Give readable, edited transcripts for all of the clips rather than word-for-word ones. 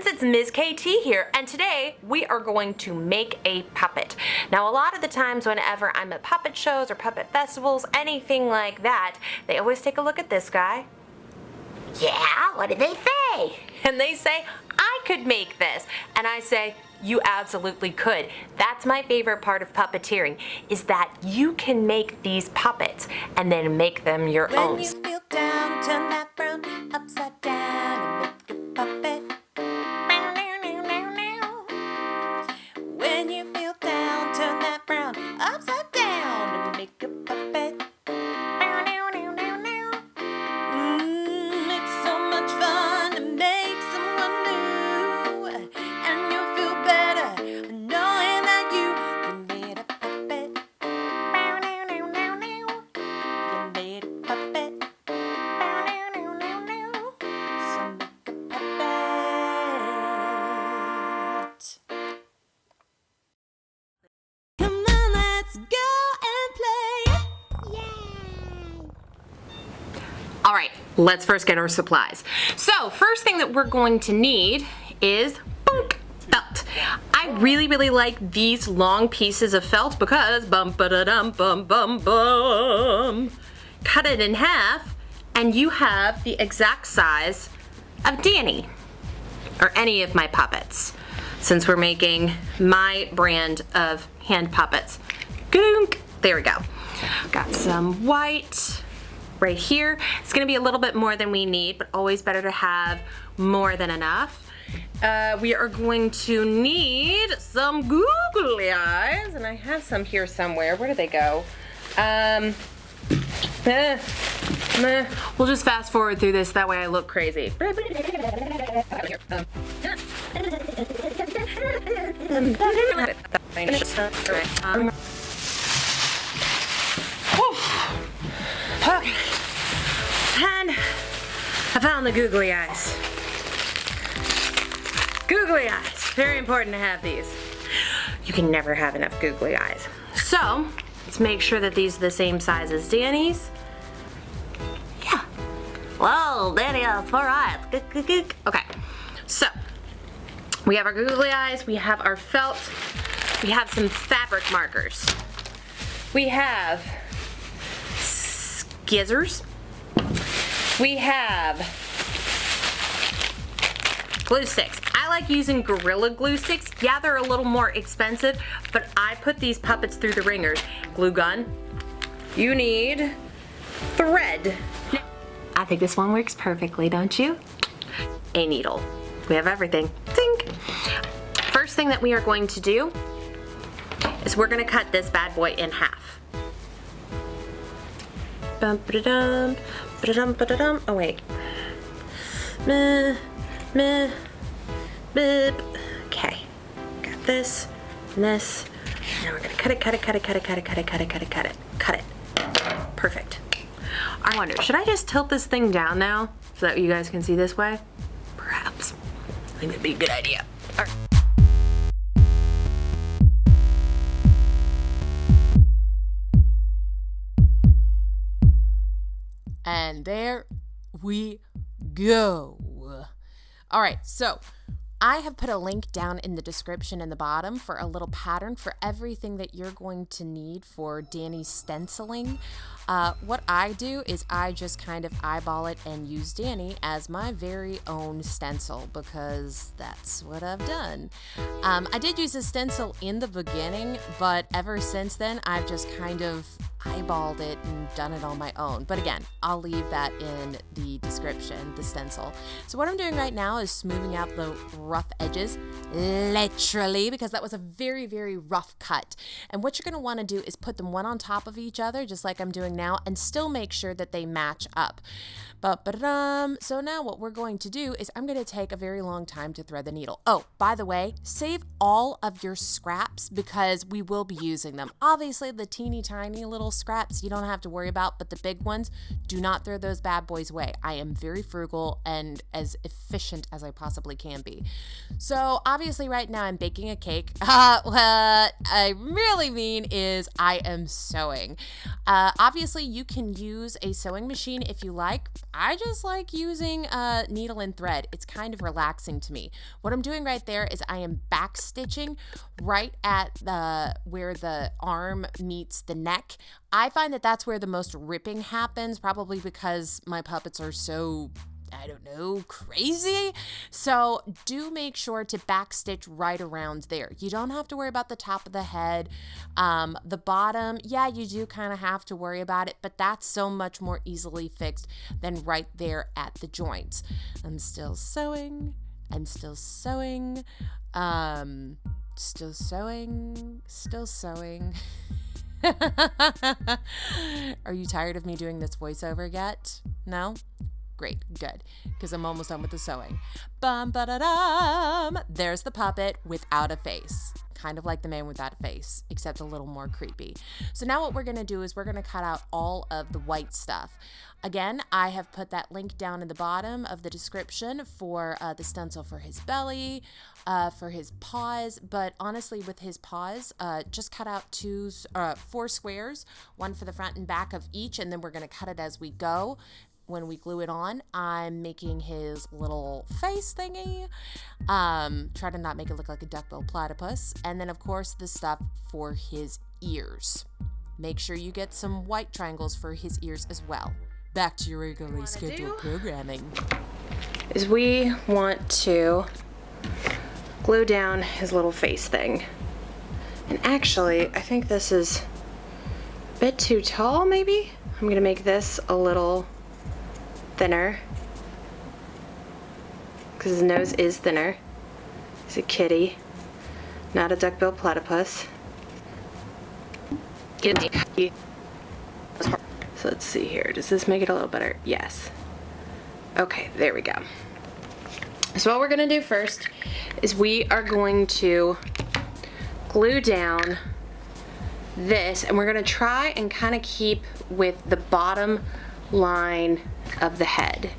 friends, it's Ms. KT here, and today we are going to make a puppet. Now, a lot of the times whenever I'm at puppet shows or puppet festivals, anything like that, they always take a look at this guy. Yeah, what do they say? And they say, I could make this. And I say, you absolutely could. That's my favorite part of puppeteering, is that you can make these puppets and then make them your own. When you feel down, turn that frown upside down and make a puppet. When you feel down, turn that frown upside down and make a puppet. It's so much fun to make someone new, and you'll feel better knowing that you made a puppet. You made a puppet. So make a puppet. Come on, let's go and play. Yay! All right, let's first get our supplies. So first thing that we're going to need is felt. I really like these long pieces of felt because bum. Cut it in half and you have the exact size of Danny or any of my puppets, since we're making my brand of hand puppets. Goonk. There we go. Got some white right here. It's gonna be a little bit more than we need, but always better to have more than enough. We are going to need some googly eyes, and I have some here somewhere. Where do they go? We'll just fast forward through this, that way I look crazy. Okay, and I found the googly eyes. Googly eyes, very important to have these. You can never have enough googly eyes. So, let's make sure that these are the same size as Danny's. Yeah. Whoa, Danny has 4 eyes. Okay, so we have our googly eyes, we have our felt, we have some fabric markers. We have scissors. We have glue sticks. I like using Gorilla Glue sticks. Yeah, they're a little more expensive, but I put these puppets through the ringers. Glue gun. You need thread. I think this one works perfectly, don't you? A needle. We have everything. Tink. First thing that we are going to do is we're gonna cut this bad boy in half. Bum-ba-da-dum, ba-da-dum, ba-da-dum. Oh wait. Boop. Okay, got this and this. Now we're gonna cut it. Perfect. I wonder, should I just tilt this thing down now so that you guys can see this way? Perhaps. I think that'd be a good idea. All right. And there we go. All right, so I have put a link down in the description in the bottom for a little pattern for everything that you're going to need for Danny's stenciling. What I do is I just kind of eyeball it and use Danny as my very own stencil because that's what I've done. I did use a stencil in the beginning, but ever since then I've just kind of eyeballed it and done it on my own. But again, I'll leave that in the description, the stencil. So what I'm doing right now is smoothing out the rough edges, literally, because that was a very rough cut. And what you're going to want to do is put them one on top of each other, just like I'm doing now, and still make sure that they match up. So now what we're going to do is I'm going to take a very long time to thread the needle. Oh, by the way, save all of your scraps because we will be using them. Obviously, the teeny tiny little scraps you don't have to worry about, but the big ones, do not throw those bad boys away. I am very frugal and as efficient as I possibly can be. So obviously right now I'm baking a cake. What I really mean is I am sewing. Obviously you can use a sewing machine if you like. I just like using a needle and thread. It's kind of relaxing to me. What I'm doing right there is I am back stitching right at where the arm meets the neck. I find that that's where the most ripping happens, probably because my puppets are so, I don't know, crazy. So do make sure to back stitch right around there. You don't have to worry about the top of the head. The bottom, yeah, you do kind of have to worry about it, but that's so much more easily fixed than right there at the joints. I'm still sewing. I'm still sewing. Still sewing. Still sewing. Are you tired of me doing this voiceover yet? No? Great, good, because I'm almost done with the sewing. Bum ba da dum. There's the puppet without a face. Kind of like the man without a face, except a little more creepy. So now what we're gonna do is we're gonna cut out all of the white stuff. Again, I have put that link down in the bottom of the description for the stencil for his belly, for his paws, but honestly with his paws, just cut out 4 squares, one for the front and back of each, and then we're gonna cut it as we go. When we glue it on, I'm making his little face thingy. Try to not make it look like a duckbill platypus. And then of course the stuff for his ears. Make sure you get some white triangles for his ears as well. Back to your regularly scheduled programming. Is we want to glue down his little face thing. And actually, I think this is a bit too tall, maybe? I'm gonna make this a little thinner, because his nose is thinner. He's a kitty, not a duckbill platypus. So let's see here. Does this make it a little better? Yes. Okay, there we go. So what we're gonna do first is we are going to glue down this, and we're gonna try and kind of keep with the bottom line of the head.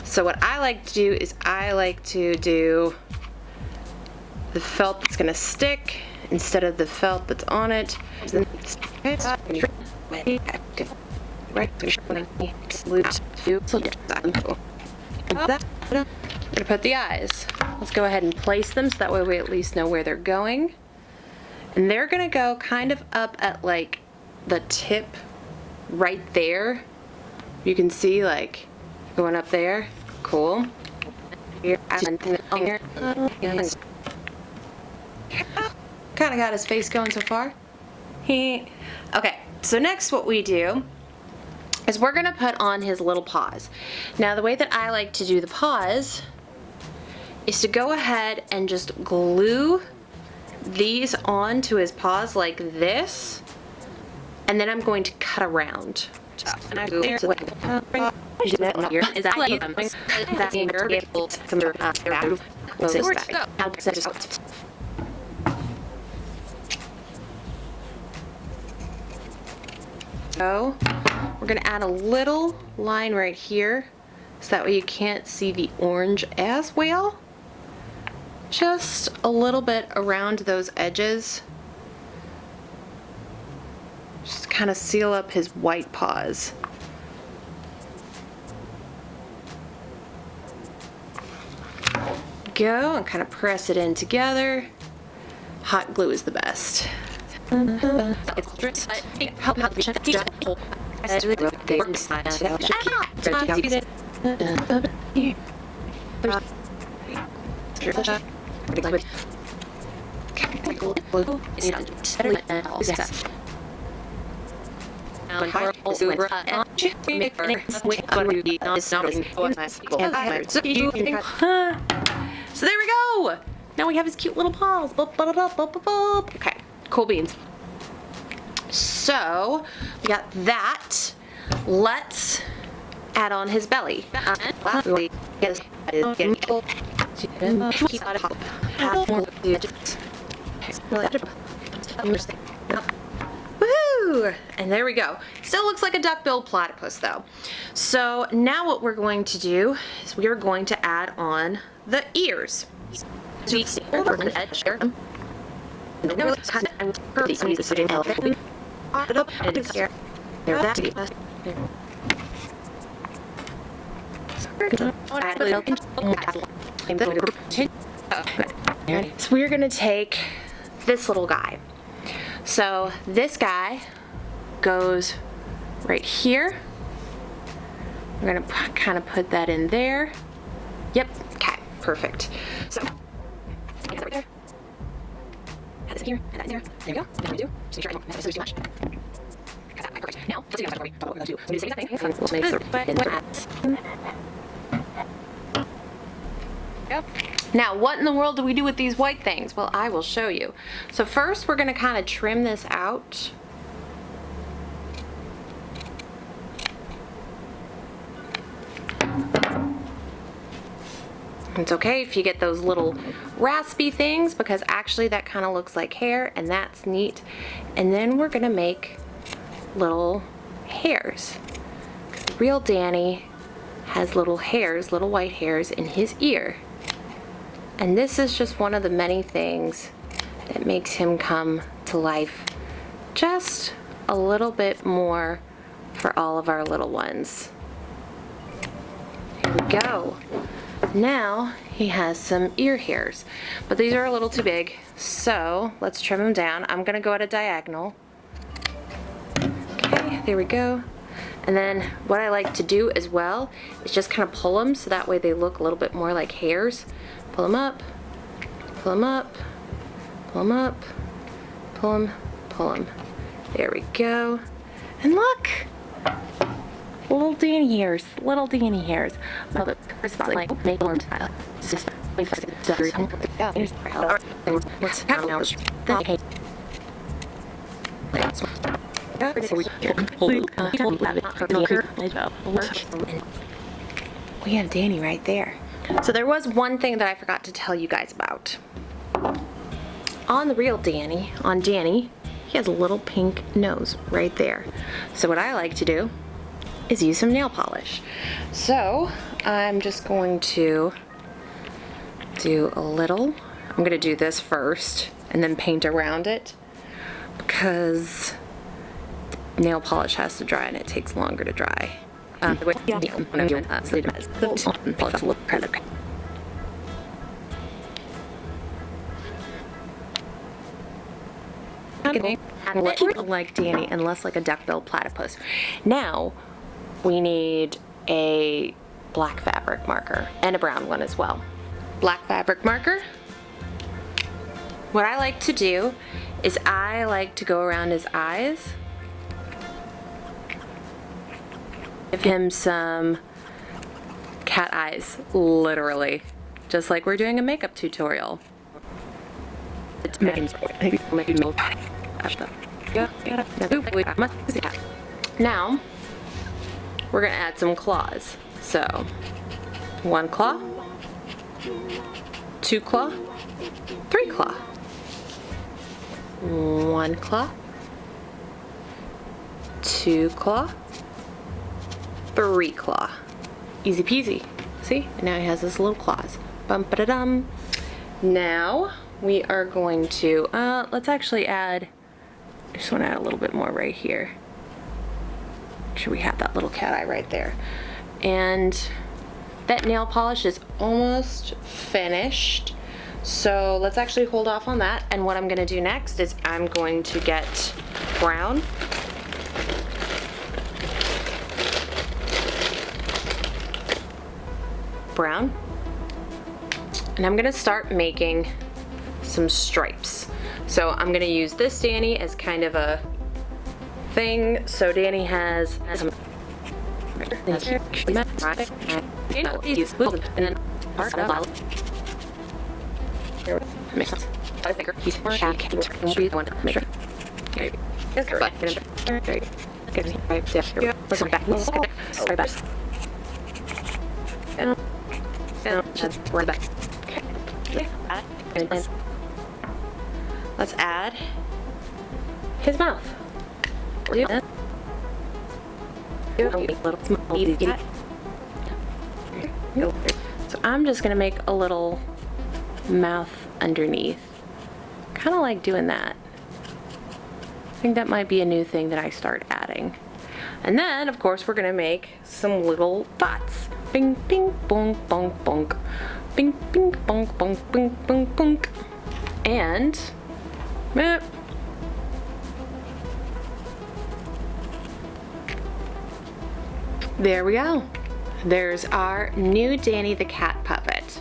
So what I like to do is I like to do the felt that's gonna stick instead of the felt that's on it. I'm gonna put the eyes. Let's go ahead and place them so that way we at least know where they're going. And they're gonna go kind of up at like the tip right there. You can see like going up there. Cool. Kind of got his face going so far. Okay, so next what we do is we're gonna put on his little paws. Now the way that I like to do the paws is to go ahead and just glue these onto his paws like this, and then I'm going to cut around. So we're gonna add a little line right here so that way you can't see the orange as well. Just a little bit around those edges. Just kind of seal up his white paws. Go and kind of press it in together. Hot glue is the best. So there we go. Now we have his cute little paws. Okay, cool beans. So we got that. Let's add on his belly. Woohoo! Woo! And there we go. Still looks like a duck-billed platypus though. So now what we're going to do is we are going to add on the ears. So we're gonna take this little guy. So this guy goes right here. We're gonna kind of put that in there. Yep, okay, perfect. So, right there. Add this in here, add that in there. There we go. Then we do. Just make sure I don't mess this too much. Got that, perfect. Now, let's see what we're gonna do. So we do the same exact thing. Yep. Now, what in the world do we do with these white things? Well, I will show you. So first, we're gonna kind of trim this out. It's okay if you get those little raspy things because actually that kind of looks like hair and that's neat. And then we're gonna make little hairs. The real Danny has little hairs, little white hairs in his ear. And this is just one of the many things that makes him come to life just a little bit more for all of our little ones. Here we go. Now he has some ear hairs, but these are a little too big, so let's trim them down. I'm gonna go at a diagonal. Okay, there we go. And then what I like to do as well is just kind of pull them so that way they look a little bit more like hairs. Pull them up, pull them up, pull them up, pull them, pull them. There we go. And look! Little Danny hairs, little Danny hairs. Oh, the first like makeform style. Just wait for it to we have Danny right there. So there was one thing that I forgot to tell you guys about. On the real Danny, on Danny, he has a little pink nose right there. So what I like to do is use some nail polish. So I'm just going to do a little, I'm going to do this first and then paint around it because nail polish has to dry and it takes longer to dry. Like Danny and less like a duck-billed platypus. Now we need a black fabric marker and a brown one as well. Black fabric marker. What I like to do is I like to go around his eyes. Give him some cat eyes, literally. Just like we're doing a makeup tutorial. Now, we're gonna add some claws. So, 1 claw, 2 claw, 3 claw, 1 claw, 2 claw, 3 claw. Easy peasy. See? And now he has his little claws. Bum-ba-da-dum. Now we are going to, let's actually add, I just want to add a little bit more right here. Make sure we have that little cat eye right there. And that nail polish is almost finished. So let's actually hold off on that. And what I'm going to do next is I'm going to get brown. Brown. And I'm going to start making some stripes. So I'm going to use this Danny as kind of a thing. So Danny has some and then makes sense. I think he's let's add his mouth. So I'm just gonna make a little mouth underneath. Kind of like doing that. I think that might be a new thing that I start adding. And then, of course, we're gonna make some little dots. Bing, bing, bonk, bonk, bonk. Bing, bing, bonk, bonk, bing, bonk, bonk. And, there we go. There's our new Danny the cat puppet.